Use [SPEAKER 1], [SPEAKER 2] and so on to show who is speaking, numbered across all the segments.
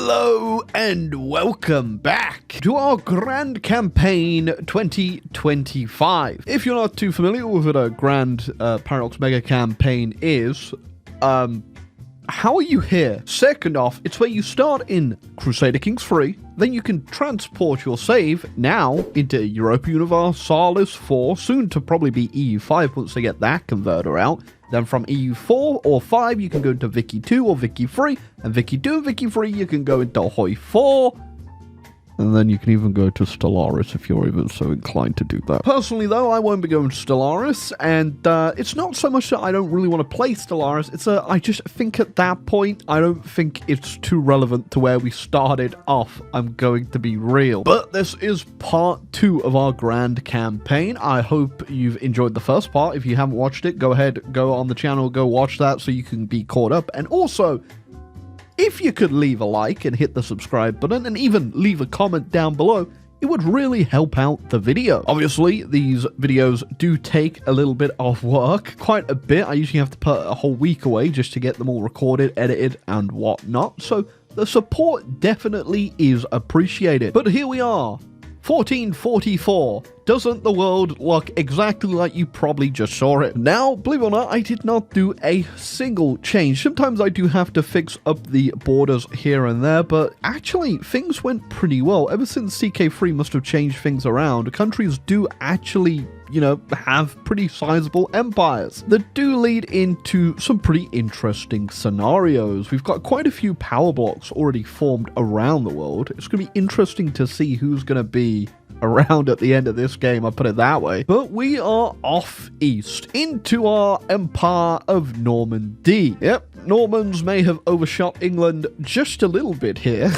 [SPEAKER 1] Hello and welcome back to our Grand Campaign 2025. If you're not too familiar with what a Grand Paradox Mega Campaign is, how are you here? Second off, it's where you start in Crusader Kings 3, then you can transport your save now into Europa Universalis 4, soon to probably be EU5 once they get that converter out. Then from EU4 or 5, you can go into Vicky 2 or Vicky 3, and Vicky 2 and Vicky 3, you can go into Hoi 4. And then you can even go to Stellaris if you're even so inclined to do that. Personally, though, I won't be going to Stellaris, and it's not so much that I don't really want to play Stellaris, it's I just think at that point, I don't think it's too relevant to where we started off, I'm going to be real. But this is part 2 of our Grand Campaign. I hope you've enjoyed the first part. If you haven't watched it, go ahead, go on the channel, go watch that so you can be caught up. And also, if you could leave a like and hit the subscribe button and even leave a comment down below, it would really help out the video. Obviously, these videos do take a little bit of work, quite a bit. I usually have to put a whole week away just to get them all recorded, edited, and whatnot. So the support definitely is appreciated. But here we are. 1444. Doesn't the world look exactly like you probably just saw it? Now, believe it or not, I did not do a single change. Sometimes I do have to fix up the borders here and there, but actually things went pretty well. Ever since CK3 must have changed things around, countries do actually, you know, have pretty sizable empires that do lead into some pretty interesting scenarios. We've got quite a few power blocks already formed around the world. It's going to be interesting to see who's going to be around at the end of this game, I'll put it that way. But we are off east into our Empire of Normandy. Yep, Normans may have overshot England just a little bit here.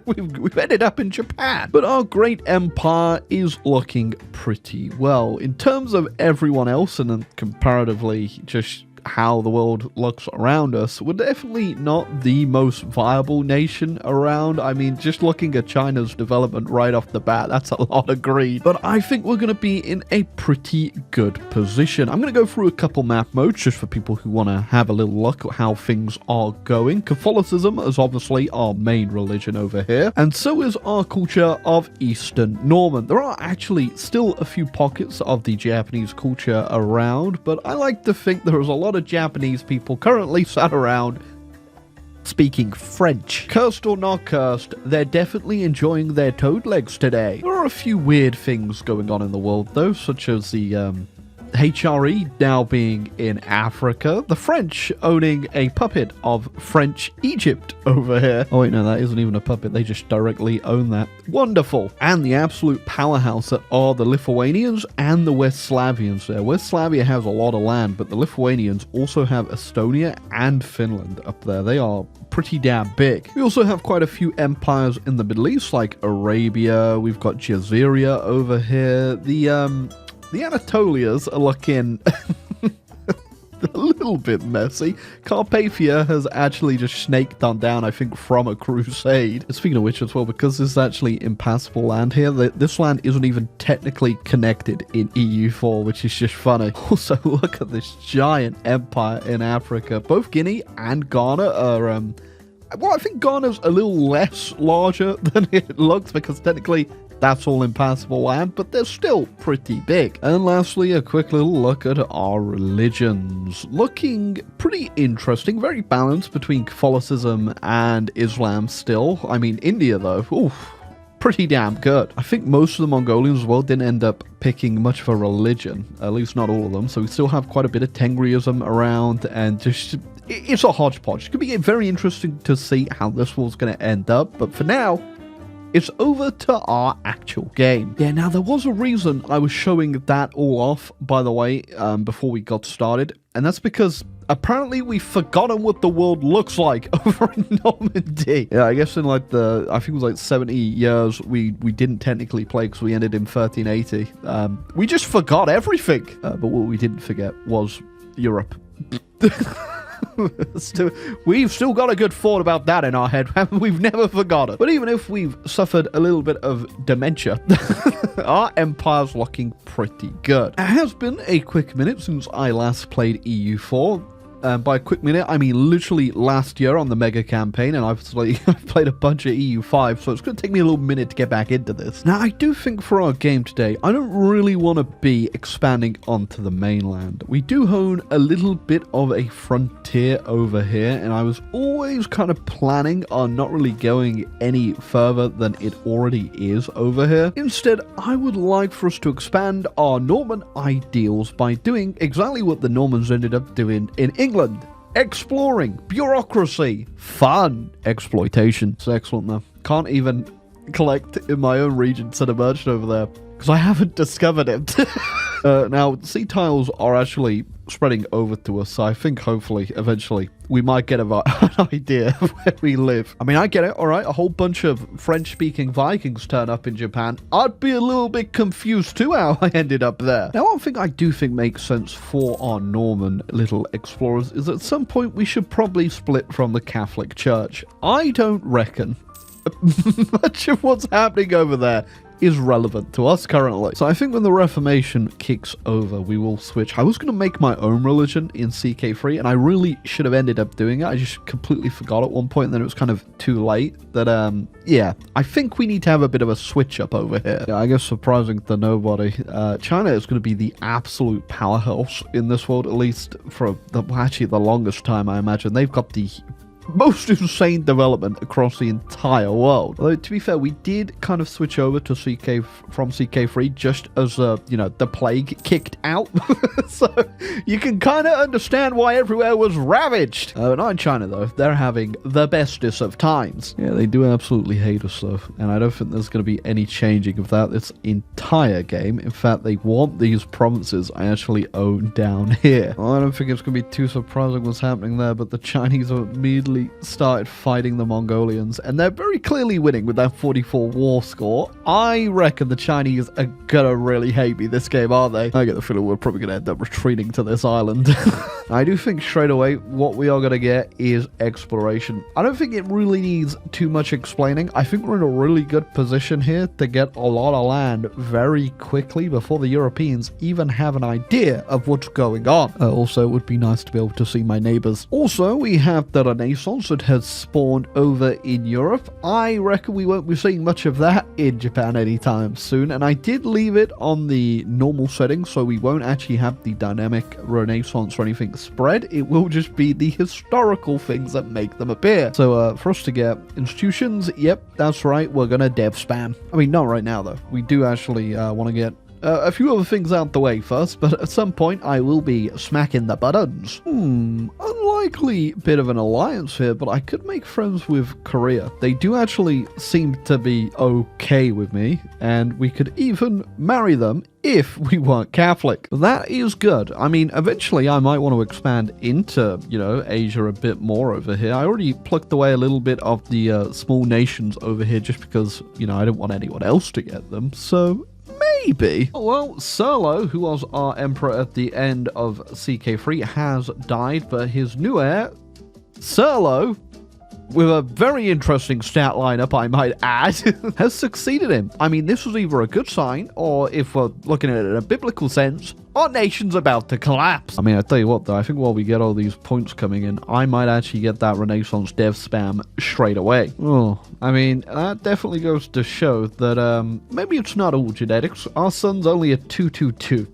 [SPEAKER 1] we've ended up in Japan. But our great empire is looking pretty well. In terms of everyone else and then comparatively just how the world looks around us, we're definitely not the most viable nation around. I mean, just looking at China's development right off the bat, that's a lot of greed. But I think we're going to be in a pretty good position. I'm going to go through a couple map modes just for people who want to have a little look at how things are going. Catholicism is obviously our main religion over here, and so is our culture of Eastern Norman. There are actually still a few pockets of the Japanese culture around, but I like to think there is a lot of Japanese people currently sat around speaking French. Cursed or not cursed, they're definitely enjoying their toad legs today. There are a few weird things going on in the world though, such as the HRE now being in Africa, the French owning a puppet of French Egypt over here. Oh wait, no, that isn't even a puppet, they just directly own that. Wonderful. And the absolute powerhouse that are the Lithuanians and the West Slavians there. West Slavia has a lot of land, but the Lithuanians also have Estonia and Finland up there. They are pretty damn big. We also have quite a few empires in the Middle East, like Arabia, we've got Jazeera over here, the Anatolias are looking a little bit messy. Carpathia has actually just snaked on down, I think, from a crusade. Speaking of which as well, because this is actually impassable land here, this land isn't even technically connected in EU4, which is just funny. Also, look at this giant empire in Africa. Both Guinea and Ghana are, well, I think Ghana's a little less larger than it looks, because technically that's all impassable land, but they're still pretty big. And lastly, a quick little look at our religions. Looking pretty interesting, very balanced between Catholicism and Islam still. I mean, India though, oof, pretty damn good. I think most of the Mongolians as well didn't end up picking much of a religion, at least not all of them, so we still have quite a bit of Tengriism around, and just it's a hodgepodge. It's going to be very interesting to see how this war's going to end up, but for now, it's over to our actual game. Yeah, now there was a reason I was showing that all off, by the way, before we got started, and that's because apparently we've forgotten what the world looks like over in Normandy. Yeah, I guess in like I think it was like 70 years, we didn't technically play because we ended in 1380. We just forgot everything. But what we didn't forget was Europe. We've still got a good thought about that in our head. We've never forgotten. But even if we've suffered a little bit of dementia, our empire's looking pretty good. It has been a quick minute since I last played EU4. And by a quick minute, I mean literally last year on the mega campaign, and I've played a bunch of EU5, so it's going to take me a little minute to get back into this. Now, I do think for our game today, I don't really want to be expanding onto the mainland. We do own a little bit of a frontier over here, and I was always kind of planning on not really going any further than it already is over here. Instead, I would like for us to expand our Norman ideals by doing exactly what the Normans ended up doing in England. Exploring, bureaucracy, fun, exploitation. It's excellent though. Can't even collect in my own region set of merchant over there because I haven't discovered it. Now, sea tiles are actually spreading over to us, so I think hopefully eventually we might get an idea of where we live. I mean, I get it, all right, a whole bunch of French-speaking Vikings turn up in Japan. I'd be a little bit confused too how I ended up there. Now, one thing I do think makes sense for our Norman little explorers is at some point we should probably split from the Catholic Church. I don't reckon much of what's happening over there is relevant to us currently. So I think when the Reformation kicks over, we will switch. I was going to make my own religion in CK3, and I really should have ended up doing it. I just completely forgot at one point, and then it was kind of too late. That, yeah, I think we need to have a bit of a switch up over here. Yeah, I guess surprising to nobody, China is going to be the absolute powerhouse in this world, at least for actually the longest time, I imagine. They've got the most insane development across the entire world. Although, to be fair, we did kind of switch over to from CK3 just as, you know, the plague kicked out. So you can kind of understand why everywhere was ravaged. Not in China, though. They're having the bestest of times. Yeah, they do absolutely hate us, though. And I don't think there's going to be any changing of that this entire game. In fact, they want these provinces I actually own down here. Well, I don't think it's going to be too surprising what's happening there, but the Chinese are immediately started fighting the Mongolians, and they're very clearly winning with that 44 war score. I reckon the Chinese are gonna really hate me this game, aren't they? I get the feeling we're probably gonna end up retreating to this island. I do think straight away what we are gonna get is exploration. I don't think it really needs too much explaining. I think we're in a really good position here to get a lot of land very quickly before the Europeans even have an idea of what's going on. Also, it would be nice to be able to see my neighbors. Also, we have the Renaissance that has spawned over in Europe. I reckon we won't be seeing much of that in Japan anytime soon, and I did leave it on the normal setting, so we won't actually have the dynamic Renaissance or anything spread. It will just be the historical things that make them appear. So for us to get institutions, yep, that's right, we're gonna dev spam. I mean, not right now though. We do actually want to get a few other things out the way first, but at some point I will be smacking the buttons. Unlikely bit of an alliance here, but I could make friends with Korea. They do actually seem to be okay with me, and we could even marry them if we weren't Catholic. That is good. I mean, eventually I might want to expand into, you know, Asia a bit more over here. I already plucked away a little bit of the small nations over here just because, you know, I don't want anyone else to get them, so maybe. Well, Serlo, who was our emperor at the end of CK3, has died, but his new heir, Serlo, with a very interesting stat lineup, I might add, has succeeded him. I mean, this was either a good sign, or if we're looking at it in a biblical sense, our nation's about to collapse. I mean, I tell you what, though, I think while we get all these points coming in, I might actually get that Renaissance dev spam straight away. Oh, I mean, that definitely goes to show that maybe it's not all genetics. Our son's only a 222.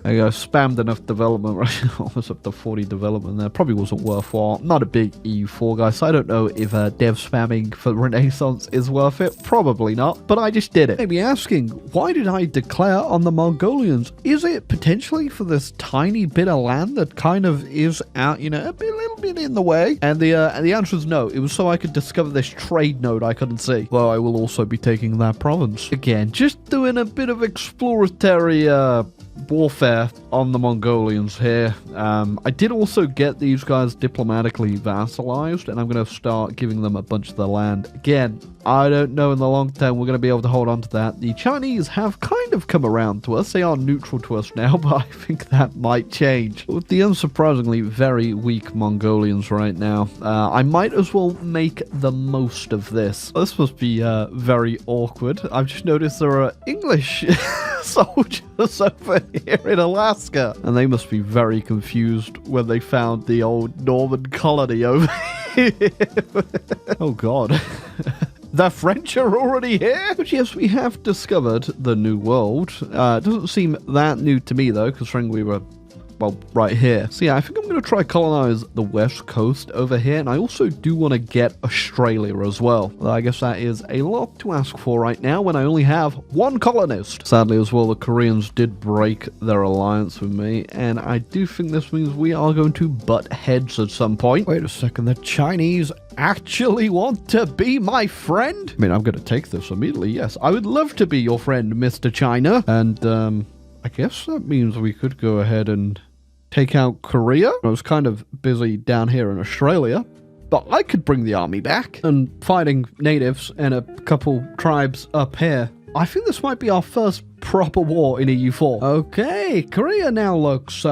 [SPEAKER 1] I got spammed enough development, right? Almost up to 40 development there. Probably wasn't worthwhile. Not a big EU4 guy, so I don't know if dev spamming for Renaissance is worth it. Probably not, but I just did it. Maybe asking, why did I declare on the Mongolians? Is it potentially for this tiny bit of land that kind of is out, you know, a little bit in the way? And the answer is no. It was so I could discover this trade node I couldn't see. Well, I will also be taking that province. Again, just doing a bit of exploratory warfare on the Mongolians here. I did also get these guys diplomatically vassalized, and I'm going to start giving them a bunch of the land. Again, I don't know in the long term we're going to be able to hold on to that. The Chinese have kind of come around to us. They are neutral to us now, but I think that might change. With the unsurprisingly very weak Mongolians right now, I might as well make the most of this. This must be very awkward. I've just noticed there are English soldiers over here in Alaska. And they must be very confused when they found the old Norman colony over here. Oh, God. The French are already here? But yes, we have discovered the New World. It doesn't seem that new to me, though, considering we were, well, right here. So yeah, I think I'm going to try colonize the west coast over here, and I also do want to get Australia as well. I guess that is a lot to ask for right now when I only have one colonist. Sadly as well, the Koreans did break their alliance with me, and I do think this means we are going to butt heads at some point. Wait a second, the Chinese actually want to be my friend? I mean, I'm going to take this immediately, yes. I would love to be your friend, Mr. China. And, I guess that means we could go ahead and take out Korea. I was kind of busy down here in Australia, but I could bring the army back. And fighting natives and a couple tribes up here, I think this might be our first proper war in EU4. Okay, Korea now looks,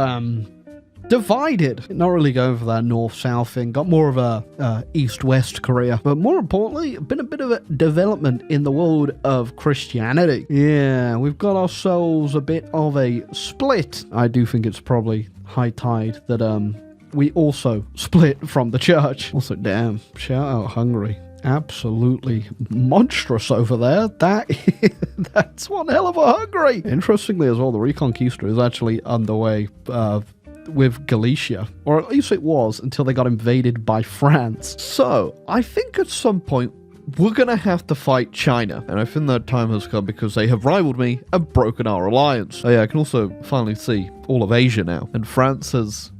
[SPEAKER 1] divided. Not really going for that north-south thing. Got more of a east-west Korea. But more importantly, been a bit of a development in the world of Christianity. Yeah, we've got ourselves a bit of a split. I do think it's probably high tide that we also split from the church. Also, damn, shout out Hungary. Absolutely monstrous over there. That's one hell of a Hungary. Interestingly as well, the Reconquista is actually underway with Galicia, or at least it was until they got invaded by France. So I think at some point we're gonna have to fight China, and I think that time has come because they have rivaled me and broken our alliance. Oh yeah, I can also finally see all of Asia now, and France has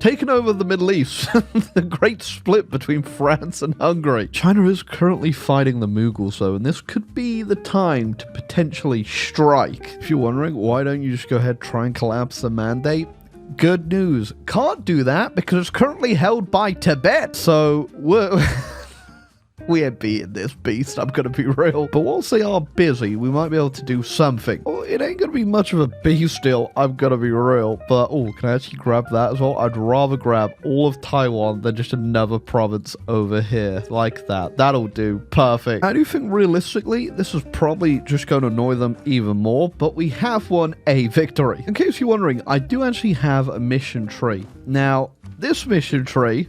[SPEAKER 1] taken over the Middle East. The great split between France and Hungary. China is currently fighting the Mughals though, and this could be the time to potentially strike. If you're wondering, why don't you just go ahead, try and collapse the mandate? Good news. Can't do that because it's currently held by Tibet. So we ain't beating this beast, I'm gonna be real. But whilst they are busy, we might be able to do something. Oh, it ain't gonna be much of a beast deal, I'm gonna be real. But, oh, can I actually grab that as well? I'd rather grab all of Taiwan than just another province over here. Like that. That'll do. Perfect. I do think, realistically, this is probably just going to annoy them even more, but we have won a victory. In case you're wondering, I do actually have a mission tree. Now, this mission tree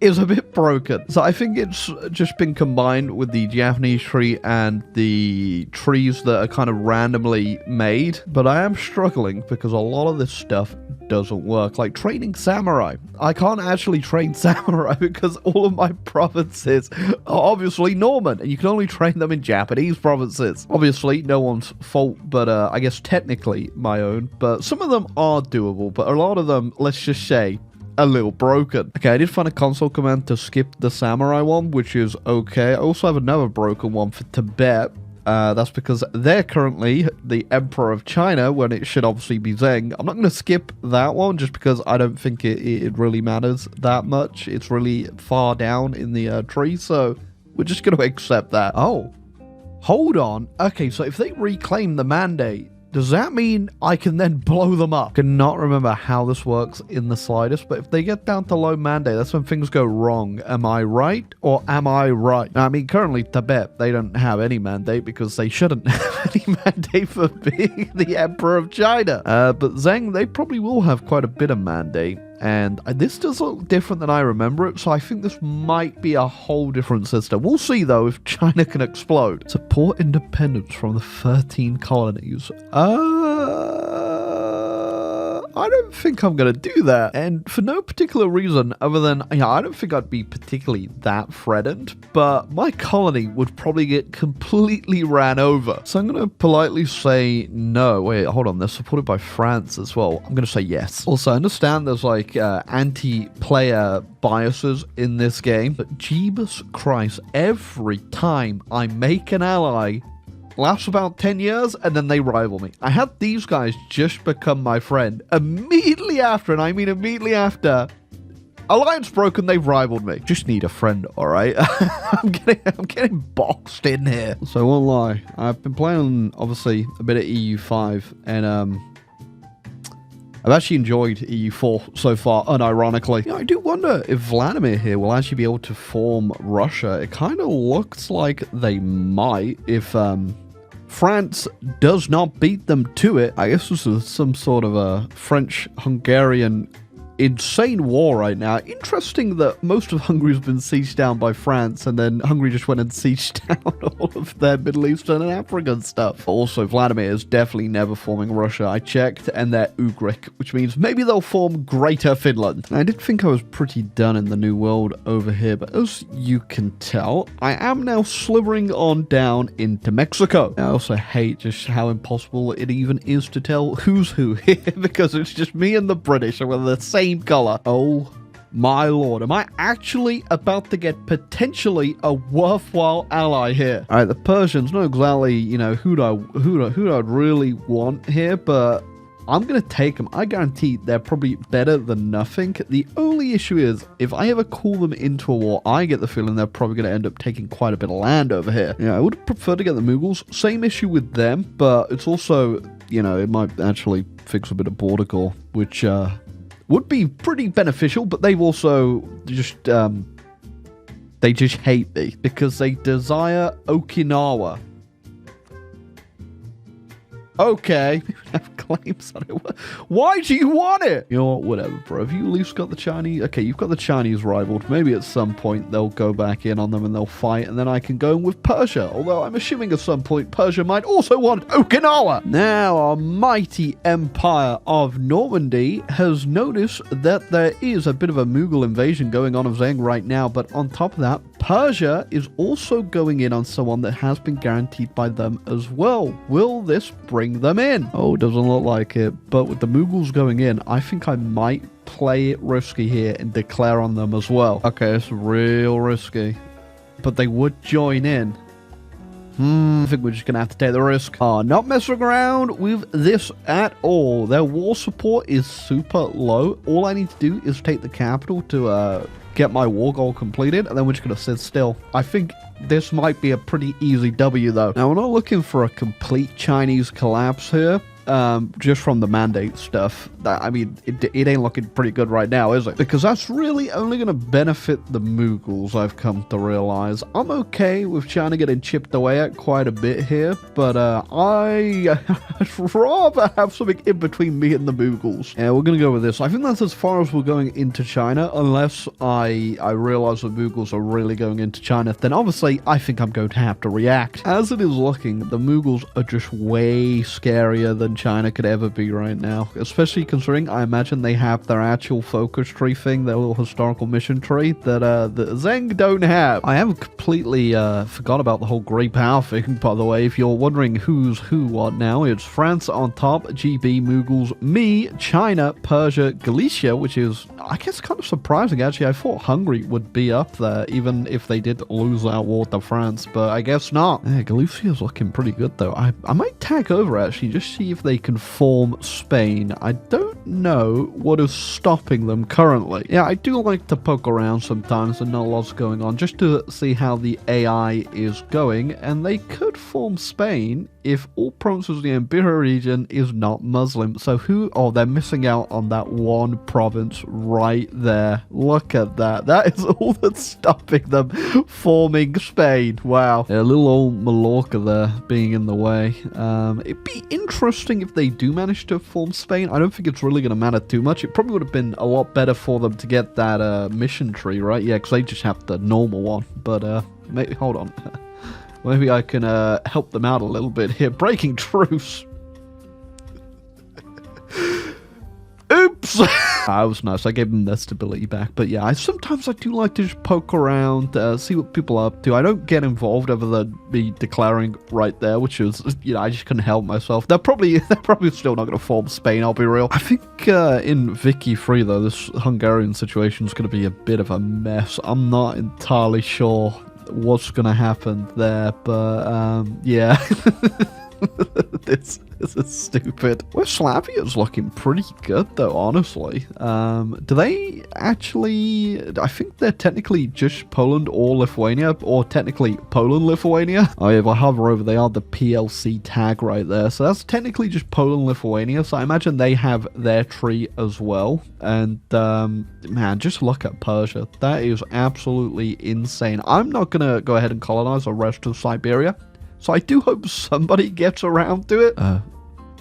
[SPEAKER 1] is a bit broken. So I think it's just been combined with the Japanese tree and the trees that are kind of randomly made. But I am struggling because a lot of this stuff doesn't work. Like training samurai. I can't actually train samurai because all of my provinces are obviously Norman, and you can only train them in Japanese provinces. Obviously, no one's fault, but I guess technically my own. But some of them are doable, but a lot of them, let's just say, a little broken. Okay, I did find a console command to skip the samurai one, which is okay. I also have another broken one for Tibet. That's because they're currently the Emperor of China when it should obviously be Zheng. I'm not going to skip that one just because I don't think it really matters that much. It's really far down in the tree, so we're just going to accept that. Oh, hold on. Okay, so if they reclaim the mandate, does that mean I can then blow them up? I cannot remember how this works in the slightest, but if they get down to low mandate, that's when things go wrong. Am I right or am I right? Now, I mean, currently Tibet, they don't have any mandate because they shouldn't have any mandate for being the Emperor of China. But Zheng, they probably will have quite a bit of mandate. And this does look different than I remember it, so I think this might be a whole different system. We'll see, though, if China can explode. Support independence from the 13 colonies. I don't think I'm going to do that. And for no particular reason other than, I don't think I'd be particularly that threatened, but my colony would probably get completely ran over. So I'm going to politely say no. Wait, hold on. They're supported by France as well. I'm going to say yes. Also, I understand there's like anti-player biases in this game, but Jeebus Christ, every time I make an ally, lasts about 10 years, and then they rival me. I had these guys just become my friend immediately after, and I mean immediately after. Alliance broken, they've rivaled me. Just need a friend, alright? I'm getting boxed in here. So I won't lie, I've been playing, obviously, a bit of EU5, and I've actually enjoyed EU4 so far, unironically. I do wonder if Vladimir here will actually be able to form Russia. It kind of looks like they might if France does not beat them to it. I guess this is some sort of a French-Hungarian insane war right now. Interesting that most of Hungary's been sieged down by France, and then Hungary just went and sieged down all of their Middle Eastern and African stuff. Also, Vladimir is definitely never forming Russia. I checked, and they're Ugric, which means maybe they'll form Greater Finland. I did think I was pretty done in the New World over here, but as you can tell, I am now slithering on down into Mexico. I also hate just how impossible it even is to tell who's who here, because it's just me and the British, and we're the same color. Oh my lord, am I actually about to get potentially a worthwhile ally here? All right, the Persians, not exactly, you know, who'd I'd really want here, but I'm gonna take them. I guarantee they're probably better than nothing. The only issue is, if I ever call them into a war, I get the feeling they're probably gonna end up taking quite a bit of land over here. Yeah, I would prefer to get the Mughals. Same issue with them, but it's also, you know, it might actually fix a bit of border gore, which would be pretty beneficial, but they've also just, they just hate me because they desire Okinawa. Okay, we have claims on it. Why do you want it? You know what, whatever, bro. Have you at least got the Chinese? Okay, you've got the Chinese rivaled. Maybe at some point they'll go back in on them and they'll fight, and then I can go in with Persia. Although I'm assuming at some point Persia might also want Okinawa. Now, our mighty empire of Normandy has noticed that there is a bit of a Mughal invasion going on of Zheng right now, but on top of that, Persia is also going in on someone that has been guaranteed by them as well. Will this bring them in? Oh, doesn't look like it. But with the Mughals going in, I think I might play it risky here and declare on them as well. Okay, it's real risky. But they would join in. I think we're just going to have to take the risk. Not messing around with this at all. Their war support is super low. All I need to do is take the capital to get my war goal completed, and then we're just going to sit still. I think this might be a pretty easy W, though. Now, we're not looking for a complete Chinese collapse here. Just from the mandate stuff. I mean, it ain't looking pretty good right now, is it? Because that's really only going to benefit the Mughals, I've come to realize. I'm okay with China getting chipped away at quite a bit here, but I'd rather have something in between me and the Mughals. Yeah, we're going to go with this. I think that's as far as we're going into China, unless I realize the Mughals are really going into China. Then obviously, I think I'm going to have to react. As it is looking, the Mughals are just way scarier than China could ever be right now, especially considering I imagine they have their actual focus tree thing, their little historical mission tree that the Zheng don't have. I haven't completely forgot about the whole great power thing, by the way. If you're wondering who's who what now, it's France on top, GB, Mughals, me, China, Persia, Galicia, which is, I guess, kind of surprising actually. I thought Hungary would be up there even if they did lose that war to France, but I guess not. Yeah, Galicia's looking pretty good though. I might tag over actually, just see if they can form Spain. I don't know what is stopping them currently. Yeah, I do like to poke around sometimes and know what's going on just to see how the AI is going, and they could form Spain if all provinces of the Iberia region is not Muslim. So who? Oh, they're missing out on that one province right there. Look at that. That is all that's stopping them forming Spain. Wow. Yeah, little old Mallorca there being in the way. It'd be interesting if they do manage to form Spain. I don't think it's really going to matter too much. It probably would have been a lot better for them to get that mission tree, right? Yeah, because they just have the normal one. But maybe, hold on. Maybe I can help them out a little bit here. Breaking truce. Oops. That was nice. I gave them their stability back. But yeah, sometimes I do like to just poke around, see what people are up to. I don't get involved over me declaring right there, which is, you know, I just couldn't help myself. They're probably still not going to form Spain, I'll be real. I think in Vicky 3, though, this Hungarian situation is going to be a bit of a mess. I'm not entirely sure what's going to happen there, but yeah. This is stupid. West Slavia's looking pretty good, though, honestly. Do they actually... I think they're technically just Poland or Lithuania, or technically Poland, Lithuania. Oh, yeah, if I hover over, they are the PLC tag right there. So that's technically just Poland, Lithuania. So I imagine they have their tree as well. And, man, just look at Persia. That is absolutely insane. I'm not going to go ahead and colonize the rest of Siberia, So I do hope somebody gets around to it.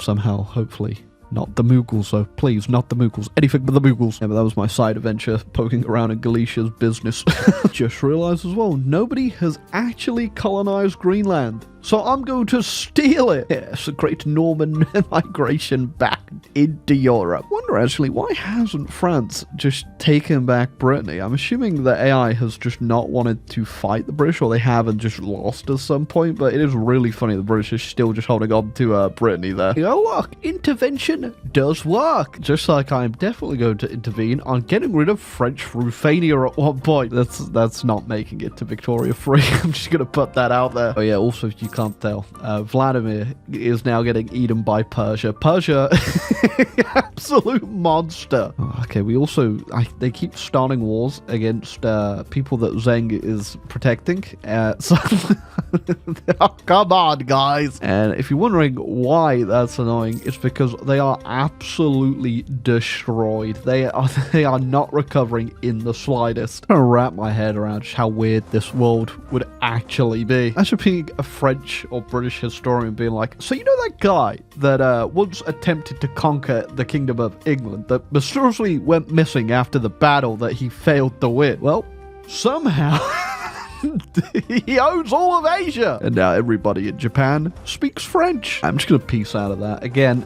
[SPEAKER 1] Somehow, hopefully. Not the Mughals, so please, not the Mughals. Anything but the Mughals. Yeah, but that was my side adventure, poking around in Galicia's business. Just realized as well, nobody has actually colonized Greenland. So I'm going to steal it. Yes, a great Norman migration back into Europe. I wonder actually, why hasn't France just taken back Brittany? I'm assuming the AI has just not wanted to fight the British, or they haven't just lost at some point, but it is really funny the British are still just holding on to Brittany there. You know, look, intervention does work. Just like I'm definitely going to intervene on getting rid of French Ruthenia at one point. That's not making it to Victoria free. I'm just going to put that out there. Oh yeah, also, if you can't tell, Vladimir is now getting eaten by Persia. Persia, absolute monster. Okay, we also, they keep starting wars against people that Zheng is protecting. So, oh, come on, guys. And if you're wondering why that's annoying, it's because they are absolutely destroyed. They are not recovering in the slightest. I'm trying to wrap my head around just how weird this world would actually be. As for being a French or British historian being like, so you know that guy that once attempted to conquer the Kingdom of England that mysteriously went missing after the battle that he failed to win? Well, somehow he owns all of Asia, and now everybody in Japan speaks French. I'm just gonna piece out of that. Again,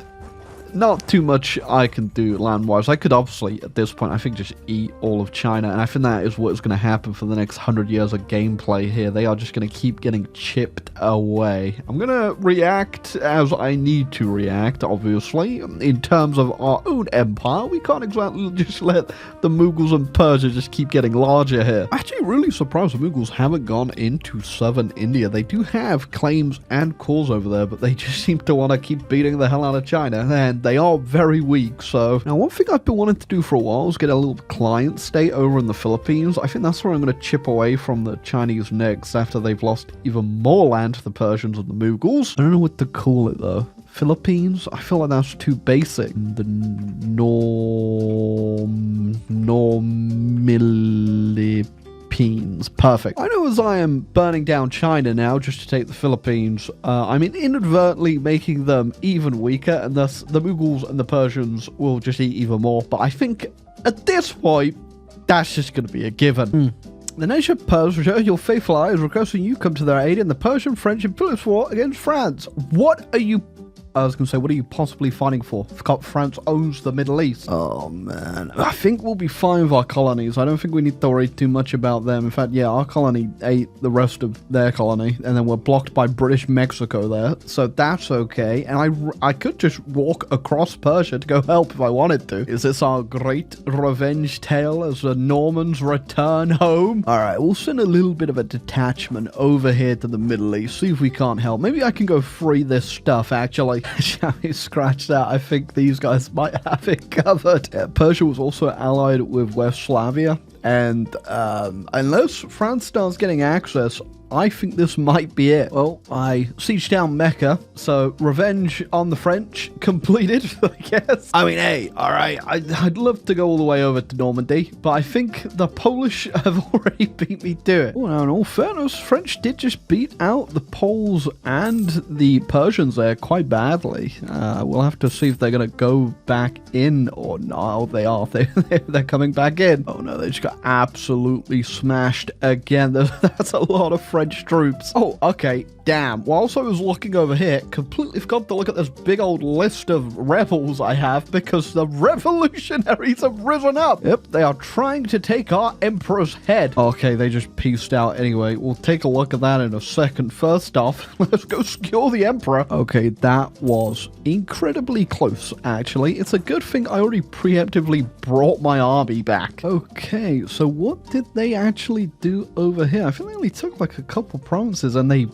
[SPEAKER 1] not too much I can do land-wise. I could obviously, at this point, I think just eat all of China, and I think that is what is going to happen for the next 100 years of gameplay here. They are just going to keep getting chipped away. I'm going to react as I need to react, obviously. In terms of our own empire, we can't exactly just let the Mughals and Persia just keep getting larger here. I'm actually really surprised the Mughals haven't gone into southern India. They do have claims and cores over there, but they just seem to want to keep beating the hell out of China, and they are very weak. So now, one thing I've been wanting to do for a while is get a little client state over in the Philippines. I think that's where I'm going to chip away from the Chinese next after they've lost even more land to the Persians and the Mughals. I don't know what to call it though. Philippines? I feel like that's too basic. The Philippines. Perfect. I know as I am burning down China now just to take the Philippines, I'm inadvertently making them even weaker, and thus the Mughals and the Persians will just eat even more. But I think at this point, that's just going to be a given. The nation of Persia, your faithful ally, is requesting you come to their aid in the Persian-French imperialist war against France. What are you... I was going to say, what are you possibly fighting for? France owns the Middle East. Oh, man. I think we'll be fine with our colonies. I don't think we need to worry too much about them. In fact, yeah, our colony ate the rest of their colony, and then we're blocked by British Mexico there. So that's okay. And I could just walk across Persia to go help if I wanted to. Is this our great revenge tale as the Normans return home? All right, we'll send a little bit of a detachment over here to the Middle East, see if we can't help. Maybe I can go free this stuff, actually. Shall we scratch that? I think these guys might have it covered. Persia was also allied with West Slavia, and unless France starts getting access, I think this might be it. Well, I sieged down Mecca, so revenge on the French completed, I guess. I mean, hey, all right, I'd love to go all the way over to Normandy, but I think the Polish have already beat me to it. Oh, now, in all fairness, French did just beat out the Poles and the Persians there quite badly. We'll have to see if they're going to go back in or not. Oh, they are. They're coming back in. Oh, no, they just got absolutely smashed again. That's a lot of French troops. Oh, okay. Damn. Whilst I was looking over here, completely forgot to look at this big old list of rebels I have because the revolutionaries have risen up. Yep, they are trying to take our emperor's head. Okay, they just pieced out anyway. We'll take a look at that in a second. First off, let's go secure the emperor. Okay, that was incredibly close, actually. It's a good thing I already preemptively brought my army back. Okay, so what did they actually do over here? I think they only took like a couple provinces, and they...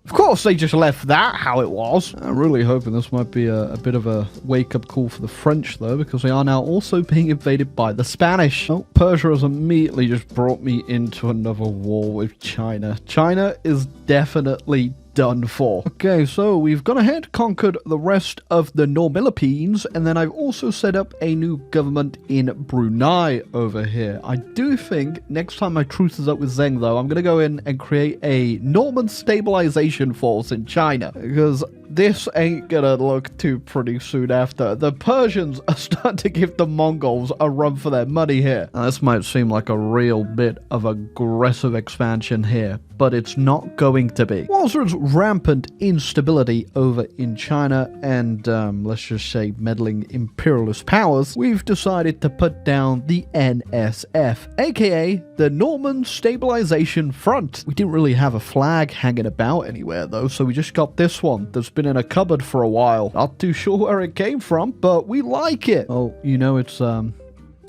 [SPEAKER 1] Of course, they just left that how it was. I'm really hoping this might be a bit of a wake-up call for the French, though, because they are now also being invaded by the Spanish. Oh, Persia has immediately just brought me into another war with China. China is definitely done for. Okay, so we've gone ahead, conquered the rest of the Normillipines, and then I've also set up a new government in Brunei over here. I do think next time my truce is up with Zheng, though, I'm going to go in and create a Norman stabilization force in China, because this ain't gonna look too pretty soon after. The Persians are starting to give the Mongols a run for their money here. Now, this might seem like a real bit of aggressive expansion here, but it's not going to be. Whilst there's rampant instability over in China and, let's just say, meddling imperialist powers, we've decided to put down the NSF, aka the Norman Stabilization Front. We didn't really have a flag hanging about anywhere, though, so we just got this one that's been in a cupboard for a while. Not too sure where it came from, but we like it. Oh, you know, it's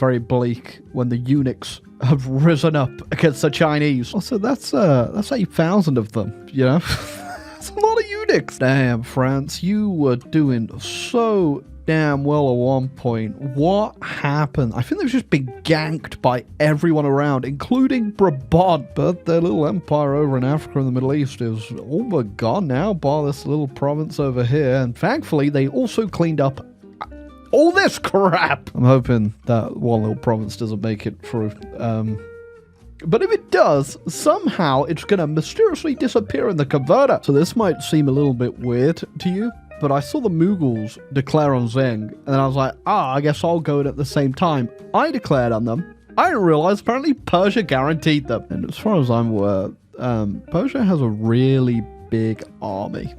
[SPEAKER 1] very bleak when the eunuchs have risen up against the Chinese. Also, that's 8,000 of them, you know? That's a lot of eunuchs. Damn, France, you were doing so damn well at one point. What happened? I think they've just been ganked by everyone around, including Brabant. But their little empire over in Africa and the Middle East is all but gone now, bar this little province over here. And thankfully, they also cleaned up all this crap. I'm hoping that one little province doesn't make it through. But if it does, somehow it's going to mysteriously disappear in the converter. So this might seem a little bit weird to you, but I saw the Mughals declare on Zheng, and then I was like, I guess I'll go in at the same time. I declared on them. I didn't realize apparently Persia guaranteed them. And as far as I'm aware, Persia has a really big army.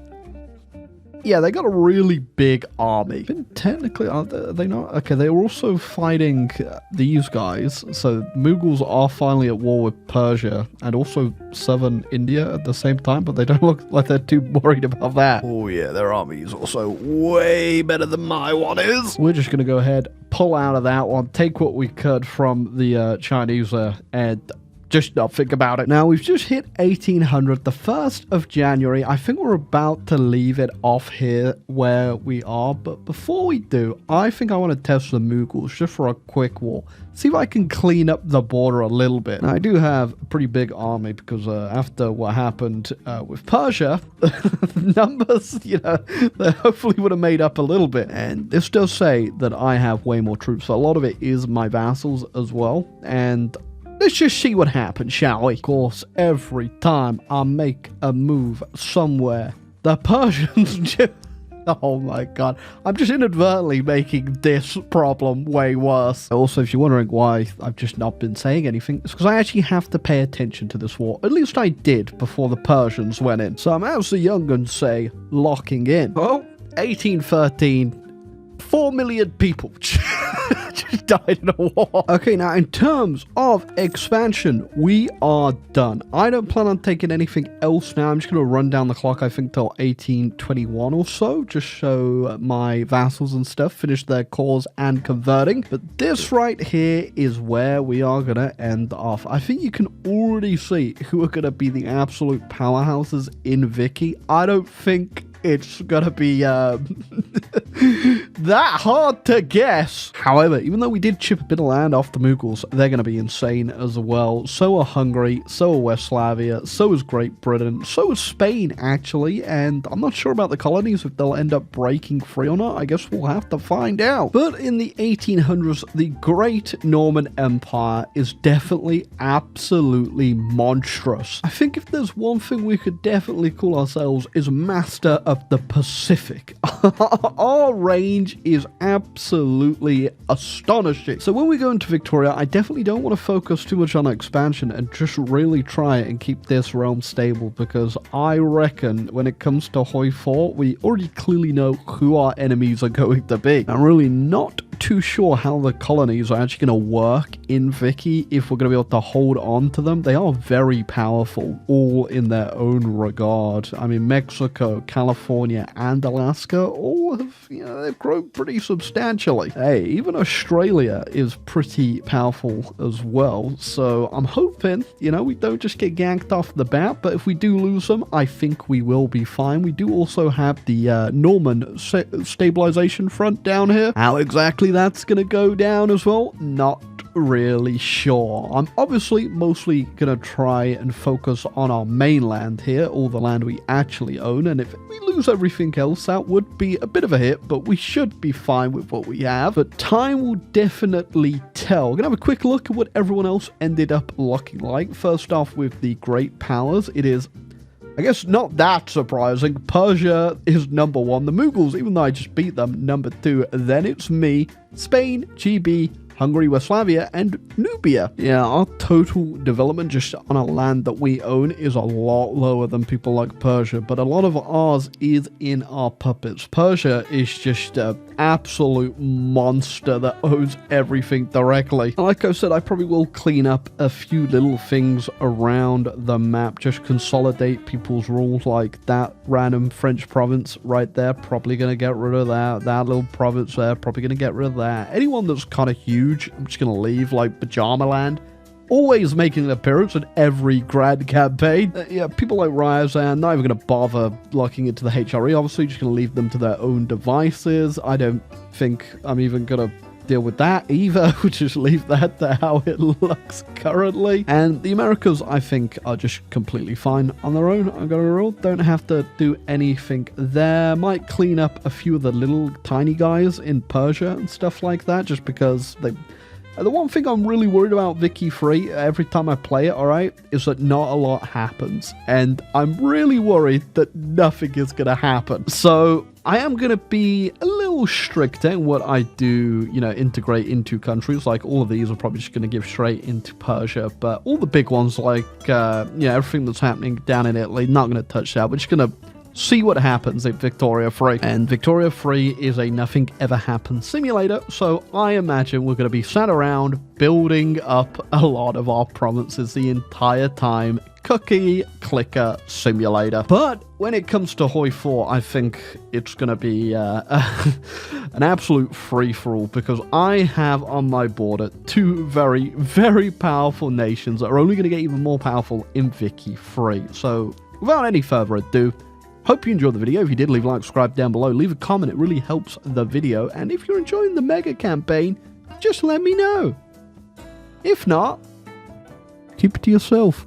[SPEAKER 1] Yeah, they got a really big army. But technically, are they not? Okay, they were also fighting these guys. So Mughals are finally at war with Persia and also southern India at the same time, but they don't look like they're too worried about that. Oh yeah, their army is also way better than my one is. We're just going to go ahead, pull out of that one, take what we could from the Chinese and just not think about it. Now, we've just hit 1800, the 1st of January. I think we're about to leave it off here where we are. But before we do, I think I want to test the Mughals just for a quick war. See if I can clean up the border a little bit. Now, I do have a pretty big army because after what happened with Persia, the numbers, you know, they hopefully would have made up a little bit. And this does say that I have way more troops. So a lot of it is my vassals as well. And let's just see what happens, shall we? Of course, every time I make a move somewhere, the Persians just... Oh my god. I'm just inadvertently making this problem way worse. Also, if you're wondering why I've just not been saying anything, it's because I actually have to pay attention to this war. At least I did before the Persians went in. So I'm, as the young'uns say, locking in. Oh, 1813. 4 million people just died in a war. Okay, now in terms of expansion, we are done. I don't plan on taking anything else now. I'm just going to run down the clock, I think, till 1821 or so. Just show my vassals and stuff finish their cores and converting. But this right here is where we are going to end off. I think you can already see who are going to be the absolute powerhouses in Vicky. I don't think it's gonna be that hard to guess. However, even though we did chip a bit of land off the Mughals, they're gonna be insane as well. So are Hungary, so are Westphalia, so is Great Britain, so is Spain, actually. And I'm not sure about the colonies, if they'll end up breaking free or not. I guess we'll have to find out. But in the 1800s, the Great Norman Empire is definitely absolutely monstrous. I think if there's one thing we could definitely call ourselves is master of the Pacific. Our range is absolutely astonishing. So when we go into Victoria, I definitely don't want to focus too much on expansion and just really try and keep this realm stable, because I reckon when it comes to Hoi 4, we already clearly know who our enemies are going to be. I'm really not too sure how the colonies are actually going to work in Vicky, if we're going to be able to hold on to them. They are very powerful, all in their own regard. I mean, Mexico, California, and Alaska all have, you know, they've grown pretty substantially. Hey, even Australia is pretty powerful as well. So I'm hoping, you know, we don't just get ganked off the bat, but if we do lose them, I think we will be fine. We do also have the Norman stabilization front down here. How exactly that's going to go down as well, not really sure. I'm obviously mostly going to try and focus on our mainland here, all the land we actually own, and if we lose everything else, that would be a bit of a hit, but we should be fine with what we have. But time will definitely tell. We're going to have a quick look at what everyone else ended up looking like. First off, with the great powers, it is, I guess, not that surprising. Persia is number 1. The Mughals, even though I just beat them, number 2. Then it's me, Spain, GB, Hungary, Westphalia, and Nubia. Yeah, our total development just on a land that we own is a lot lower than people like Persia, but a lot of ours is in our puppets. Persia is just an absolute monster that owns everything directly. And like I said, I probably will clean up a few little things around the map, just consolidate people's rules, like that random French province right there, probably going to get rid of that. That little province there, probably going to get rid of that. Anyone that's kind of huge, I'm just going to leave, like Pajama Land. Always making an appearance in every grand campaign. Yeah, people like Ryazan, not even going to bother looking into the HRE, obviously, just going to leave them to their own devices. I don't think I'm even going to deal with that either. We'll just leave that to how it looks currently. And the Americas, I think, are just completely fine on their own. I'm going to rule. Don't have to do anything there. Might clean up a few of the little tiny guys in Persia and stuff like that, just because they... The one thing I'm really worried about Vicky Free every time I play it, alright, is that not a lot happens. And I'm really worried that nothing is going to happen. So I am going to be a little stricter in what I do, you know, integrate into countries. Like all of these are probably just going to give straight into Persia. But all the big ones, like, everything that's happening down in Italy, not going to touch that. We're just going to see what happens in Victoria Free. And Victoria Free is a nothing ever happens simulator, so I imagine we're going to be sat around building up a lot of our provinces the entire time. Cookie clicker simulator. But when it comes to Hoi 4, I think it's going to be an absolute free-for-all, because I have on my border 2 very, very powerful nations that are only going to get even more powerful in Vicky Free. So without any further ado, hope you enjoyed the video. If you did, leave a like, subscribe down below, leave a comment, it really helps the video. And if you're enjoying the mega campaign, just let me know. If not, keep it to yourself.